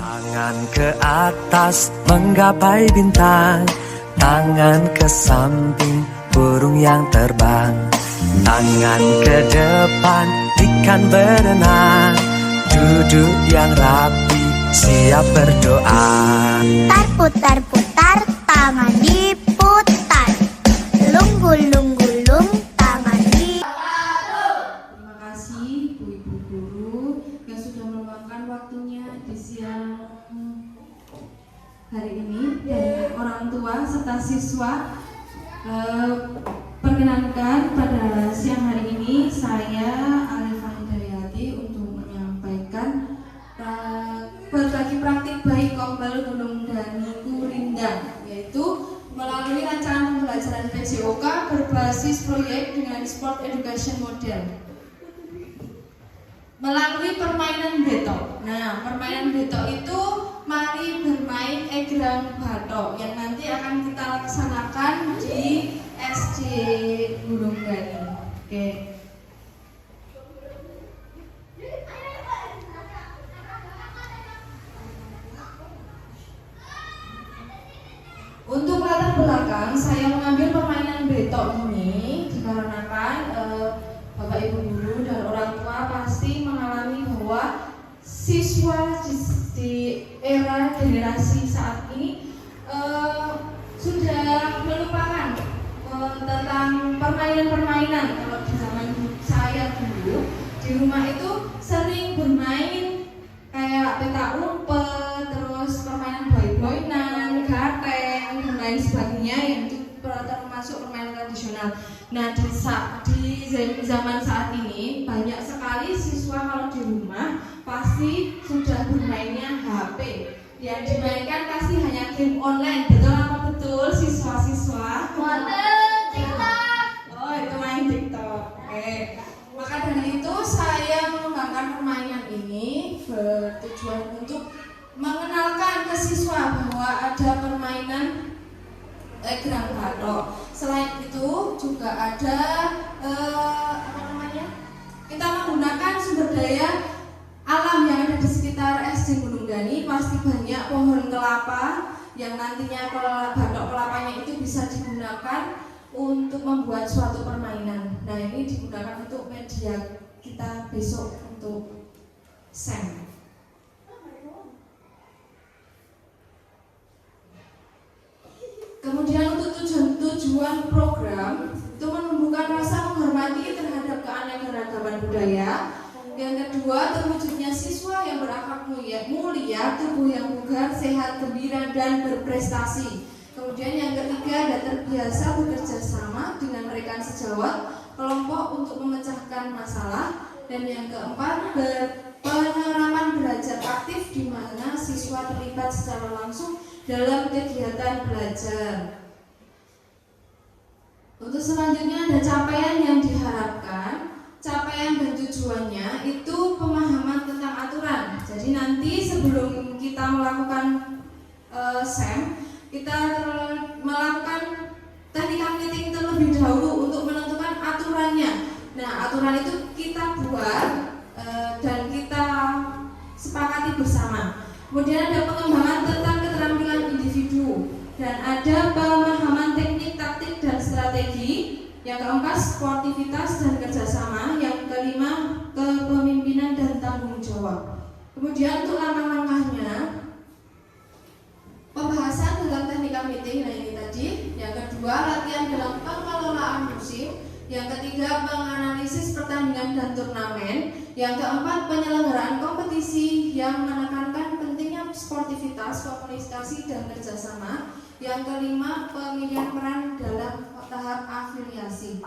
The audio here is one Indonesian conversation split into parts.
Tangan ke atas menggapai bintang, tangan ke samping burung yang terbang, tangan ke depan ikan berenang, duduk yang rapi siap berdoa. Putar-putar tangan diputar, lungu-lungu-lung tangan di. Terima kasih ibu-ibu guru yang sudah meluangkan waktunya di siang hari ini, dan orang tua serta siswa. Perkenankan pada siang hari ini saya Alifah Hidayati untuk menyampaikan berbagi praktik bayi Kombel Gunung Dani Kurindang, yaitu melalui rancangan pembelajaran PJOK berbasis proyek dengan Sport Education Model melalui permainan betok. Nah, permainan betok itu mari bermain egrang batok yang nanti akan kita laksanakan di SD Gunung Dani. Oke. Untuk latar belakang saya mengambil permainan betok ini dikarenakan Bapak Ibu guru dan orang tua pasti mengalami bahwa siswa di era generasi saat ini sudah melupakan tentang permainan-permainan. Kalau di zaman saya dulu di rumah itu sering bermain kayak petak umpet, terus permainan boy-boynan, gateng dan lain sebagainya yang itu termasuk permainan tradisional. Nah, di zaman saat ini banyak sekali siswa kalau di rumah pasti sudah bermainnya HP. Yang dimainkan pasti hanya game online. Betul apa betul siswa-siswa? TikTok. Oh, itu main TikTok. Oke. Maka dari itu saya mengembangkan permainan ini bertujuan untuk mengenalkan ke siswa bahwa ada permainan egrang batok. Selain itu juga ada kita menggunakan sumber daya alam yang ada di sekitar SD Gunung Dani. Pasti banyak pohon kelapa yang nantinya batok kelapanya itu bisa digunakan untuk membuat suatu permainan. Nah, ini digunakan untuk media kita besok untuk SEM. Kemudian untuk tujuan program itu menumbuhkan rasa menghormati terhadap keanekaragaman budaya. Yang kedua, terwujudnya siswa yang berakhlak mulia, tubuh yang bugar, sehat, gembira, dan berprestasi. Kemudian yang ketiga, ada terbiasa bekerja sama dengan rekan sejawat, kelompok untuk memecahkan masalah. Dan yang keempat, pengalaman belajar aktif di mana siswa terlibat secara langsung dalam kegiatan belajar. Untuk selanjutnya ada capaian yang diharapkan. Capaian dan tujuannya itu pemahaman tentang aturan. Jadi nanti sebelum kita melakukan SEM, kita melakukan technical meeting terlebih dahulu untuk menentukan aturannya. Nah, aturan itu kita buat dan kita sepakati bersama. Kemudian ada pengembangan tentang keterampilan individu dan ada pemahaman teknik, taktik, dan strategi. Yang keempat, sportivitas dan kerjasama. Yang kelima, kepemimpinan dan tanggung jawab. Kemudian untuk langkah-langkahnya, pembahasan dalam technical meeting. Nah, ini tadi. Yang kedua, latihan dalam pengelolaan musim. Yang ketiga, menganalisis pertandingan dan turnamen. Yang keempat, penyelenggaraan kompetisi yang menekankan pentingnya sportivitas, komunikasi, dan kerjasama. Yang kelima, pemilihan peran dalam tahap afiliasi.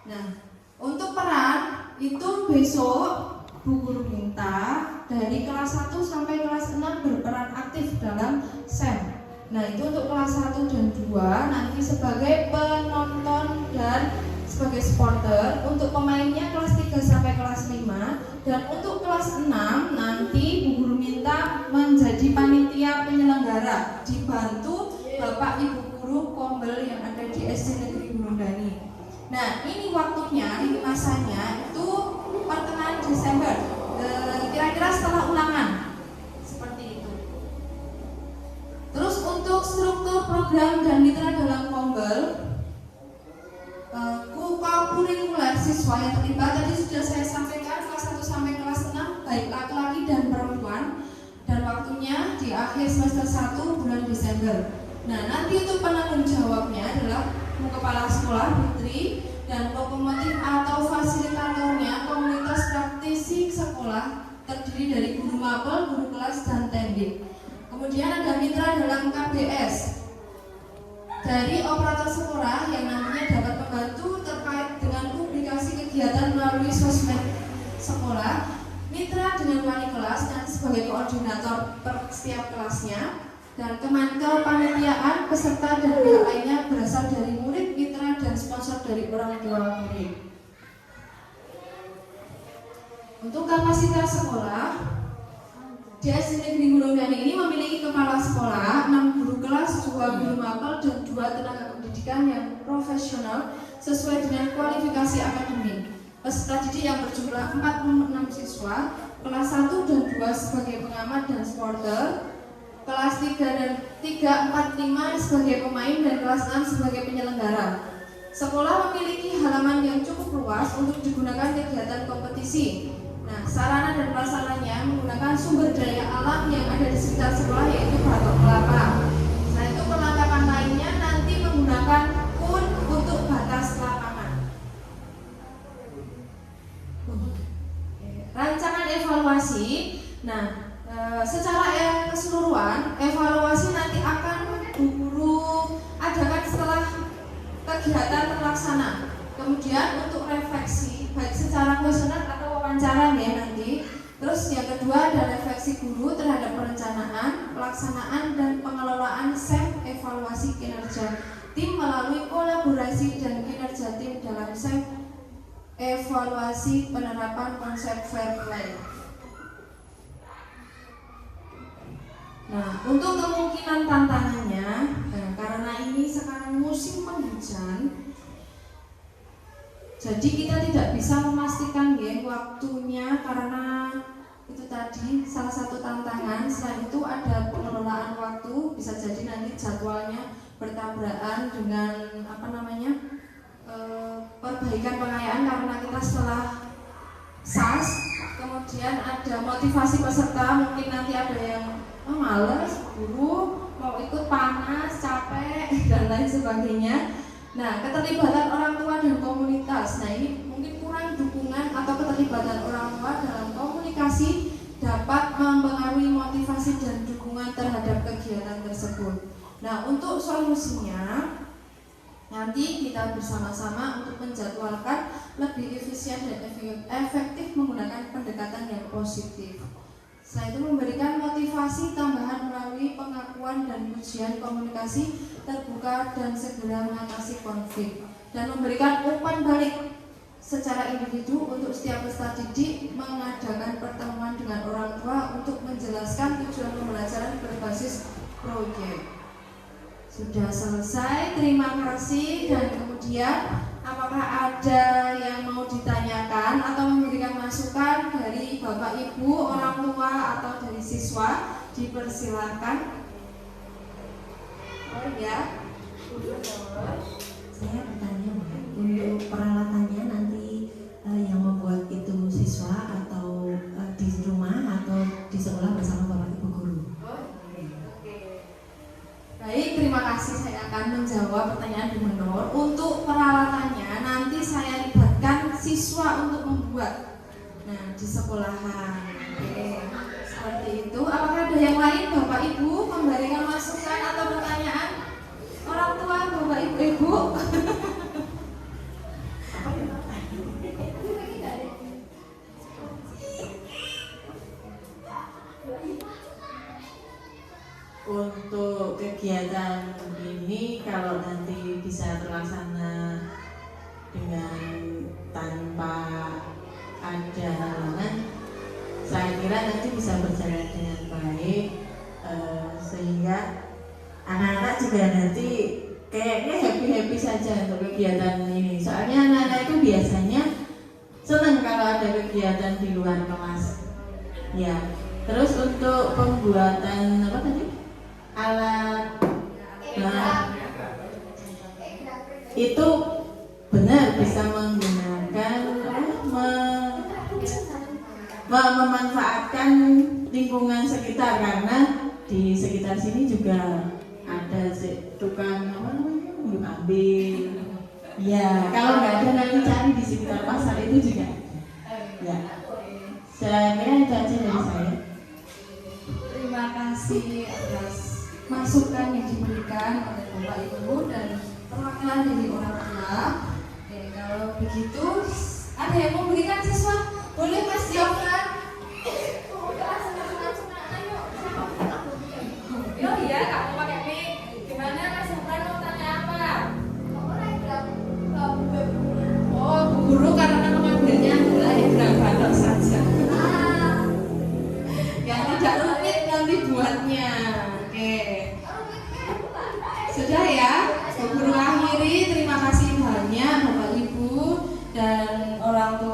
Nah, untuk peran itu besok Bu Guru minta dari kelas 1 sampai kelas 6 berperan aktif dalam SEM. Nah, itu untuk kelas 1 dan 2 nanti sebagai penonton dan sebagai supporter. Untuk pemainnya kelas 3 sampai kelas 5. Dan untuk kelas 6 nanti Bu Guru minta menjadi panitia penyelenggara dibantu Bapak Ibu guru Kombel yang ada di SD Negeri Gunung Dani. Nah, ini waktunya, ini masanya itu pertengahan Desember, kira-kira setelah ulangan, seperti itu. untuk struktur program dan mitra dalam Kombel, kurikuler siswa yang terlibat tadi sudah saya sampaikan, kelas 1 sampai kelas 6 baik laki-laki dan perempuan, dan waktunya di akhir semester 1 bulan Desember. Nah, nanti untuk penanggung jawabnya adalah kepala sekolah putri, dan lokomotif atau fasilitatornya komunitas praktisi sekolah terdiri dari guru mapel, guru kelas, dan tendik. Kemudian ada mitra dalam KBS dari operator sekolah yang nantinya dapat membantu terkait dengan publikasi kegiatan melalui sosmed sekolah, mitra dengan wali kelas nanti sebagai koordinator per setiap kelasnya, dan kepanitiaan peserta dan pihak lainnya berasal dari murid, mitra, dan sponsor dari orang tua murid. Untuk kapasitas sekolah, DS Negeri Gunung Dani ini memiliki kepala sekolah, 6 guru kelas, 2 guru mapel, dan 2 tenaga pendidikan yang profesional sesuai dengan kualifikasi akademik. Peserta didik yang berjumlah 46 siswa, kelas 1 dan 2 sebagai pengamat dan supporter, kelas 3 dan 3, 4, 5 sebagai pemain, dan kelas 6 sebagai penyelenggara. Sekolah memiliki halaman yang cukup luas untuk digunakan kegiatan kompetisi. Nah, sarana dan prasarannya menggunakan sumber daya alam yang ada di sekitar sekolah, yaitu batok kelapa. Nah, itu perlengkapan lainnya nanti menggunakan kun untuk batas lapangan. Rancangan evaluasi. Nah, secara keseluruhan evaluasi nanti akan guru adakan setelah kegiatan terlaksana. Kemudian untuk refleksi baik secara kuesioner atau wawancara ya nanti. Terus yang kedua ada refleksi guru terhadap perencanaan, pelaksanaan, dan pengelolaan SEM evaluasi kinerja tim melalui kolaborasi dan kinerja tim dalam SEM evaluasi penerapan konsep fair play. Nah, untuk kemungkinan tantangannya, karena ini sekarang musim penghujan, jadi kita tidak bisa memastikan ya waktunya, karena itu tadi salah satu tantangan. Selain itu ada pengelolaan waktu, bisa jadi nanti jadwalnya bertabrakan dengan perbaikan pengayaan karena kita setelah SAS, kemudian ada motivasi peserta, mungkin nanti ada yang males, buru, mau ikut panas, capek, dan lain sebagainya. Nah, keterlibatan orang tua dan komunitas. Nah, ini mungkin kurang dukungan atau keterlibatan orang tua dalam komunikasi dapat mempengaruhi motivasi dan dukungan terhadap kegiatan tersebut. Nah, untuk solusinya nanti kita bersama-sama untuk menjadwalkan lebih efisien dan efektif menggunakan pendekatan yang positif. Selain itu memberikan motivasi tambahan melalui pengakuan dan ujian komunikasi terbuka dan segera mengatasi konflik, dan memberikan umpan balik secara individu untuk setiap peserta didik, mengadakan pertemuan dengan orang tua untuk menjelaskan tujuan pembelajaran berbasis proyek. Sudah selesai, terima kasih. Dan kemudian apakah ada yang mau ditanyakan atau memberikan masukan dari Bapak Ibu, orang tua atau dari siswa? Dipersilakan. Oh ya, saya bertanya untuk peralatannya nanti yang membuat itu siswa atau di rumah atau di sekolah bersama Bapak Ibu guru. Baik, terima kasih. Saya akan menjawab pertanyaan Bu Menur. Untuk peralatannya nanti saya libatkan siswa untuk membuat. Nah, di sekolahan. Oke, seperti itu. Apakah ada yang lain, Bapak Ibu, memberikan masukan atau pertanyaan? Orang tua, Bapak Ibu. Untuk kegiatan ini kalau nanti bisa terlaksana dengan tanpa ada halangan, saya kira nanti bisa berjalan dengan baik, sehingga anak-anak juga nanti kayaknya happy-happy saja untuk kegiatan ini. Soalnya anak-anak itu biasanya senang kalau ada kegiatan di luar kelas. Ya, terus untuk pembuatan apa tadi? Alat itu benar bisa menggunakan memanfaatkan lingkungan sekitar, karena di sekitar sini juga ada tukang ambil. Ya, kalau nggak ada nanti cari di sekitar pasar itu juga. Ya, saya kira itu aja dari saya. Terima kasih atas masukan yang diberikan oleh Bapak Ibu dan perwakilan dari orang tua. Oke, kalau begitu ada yang mau memberikan siswa? Boleh Mas Yofran? Oh iya, kamu pakai mic. Gimana Mas Yofran mau tanya apa? Oh, Bu Guru karena mengambilnya adalah yang berat saja. Yang tidak rumit nanti buatnya. Oke. Sudah ya, Bu Guru akhiri. Terima kasih banyak Bapak Ibu dan orang tua